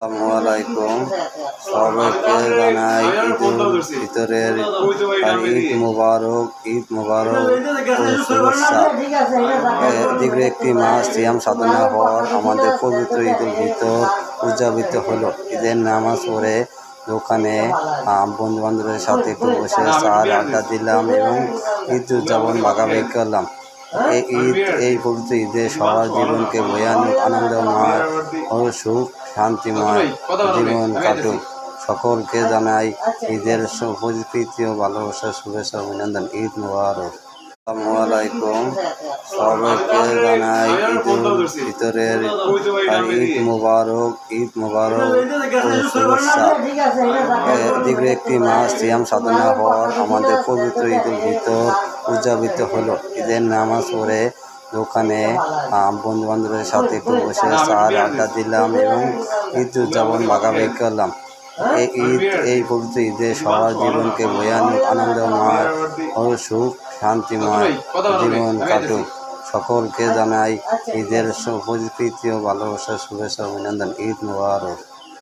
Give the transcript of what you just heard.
আসসালামু আলাইকুম। সবাইকে জানাই ঈদুল ফিতরের ঈদ মুবারক ও শুভেচ্ছা। দীর্ঘ একটি মাস সিয়াম সাধনার পর আমাদের পবিত্র ঈদুল ফিতর উদযাপিত হলো। ঈদের নামাজ পড়ে দোকানে বন্ধু বান্ধবের সাথে একটু বসে চার আড্ডা দিলাম এবং ঈদ উদযাপন ভাগাভাগি করলাম। এই পবিত্র ঈদে সবার জীবনকে বয়ানুক আনন্দময় ও সুখ শান্তিময় জীবন কাটুক। সকলকে জানাই ঈদের প্রীতি ও ভালোবাসার শুভেচ্ছা অভিনন্দন। ঈদ মুবারক। আসসালামু আলাইকুম। সবাইকে জানাই ঈদুল ফিতরের ঈদ মুবারক ও শুভেচ্ছা। দীর্ঘ একটি মাস সিয়াম সাধনার পর আমাদের পবিত্র ঈদুল ফিতর উদযাপিত হলো। ঈদের নামাজ পড়ে দোকানে বন্ধু বান্ধবের সাথে একটু বসে চার আড্ডা দিলাম এবং ঈদ উদযাপন ভাগাভাগি করলাম। এই পবিত্র ঈদে সবার জীবনকে বয়ানুক আনন্দময় ও সুখ শান্তিময় জীবন কাটুক। সকলকে জানাই ঈদের প্রীতি ও ভালোবাসার শুভেচ্ছা অভিনন্দন। ঈদ মুবারক।